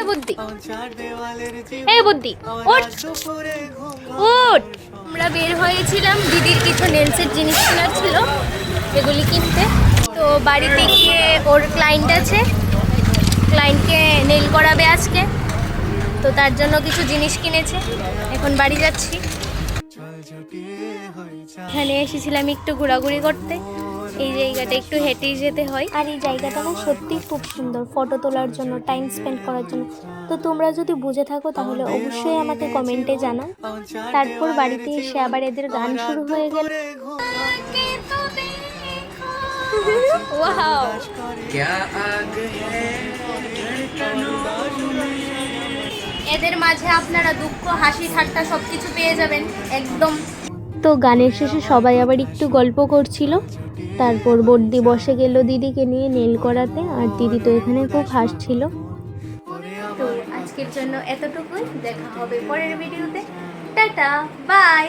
বুদ্ধি, এই বুদ্ধি, ওঠ ওঠ। আমরা বের হয়েছিলাম, দিদির কিছু নেলসের জিনিস কেনার ছিল, এগুলি কিনতে। তো বাড়িতে গিয়ে ওর ক্লায়েন্ট আছে, ক্লায়েন্টকে নেল করাবে আজকে, তো তার জন্য কিছু জিনিস কিনেছে। এখন বাড়ি যাচ্ছি। এখানে এসেছিলাম একটু ঘোরাঘুরি করতে, এই জায়গাটা একটু হেঁটেই যেতে হয়। আর এই জায়গাটা না সত্যি খুব সুন্দর ফটো তোলার জন্য, টাইম স্পেন্ড করার জন্য। তো তোমরা যদি বুঝে থাকো তাহলে অবশ্যই আমাকে কমেন্টে জানাও। তারপর বাড়িতে এসে আবার এদের গান শুরু হয়ে গেল। ওয়াও, এদের মাঝে আপনারা দুঃখ, হাসি, ঠাট্টা সবকিছু পেয়ে যাবেন একদম। তো গানের শেষে সবাই আবার একটু গল্প করছিল। তারপর বর্দি বসে গেল দিদিকে নিয়ে নেল করাতে, আর দিদি তো এখানে খুব হাসছিল। তো আজকের জন্য এতটুকুই, দেখা হবে পরের ভিডিওতে। Tata, by.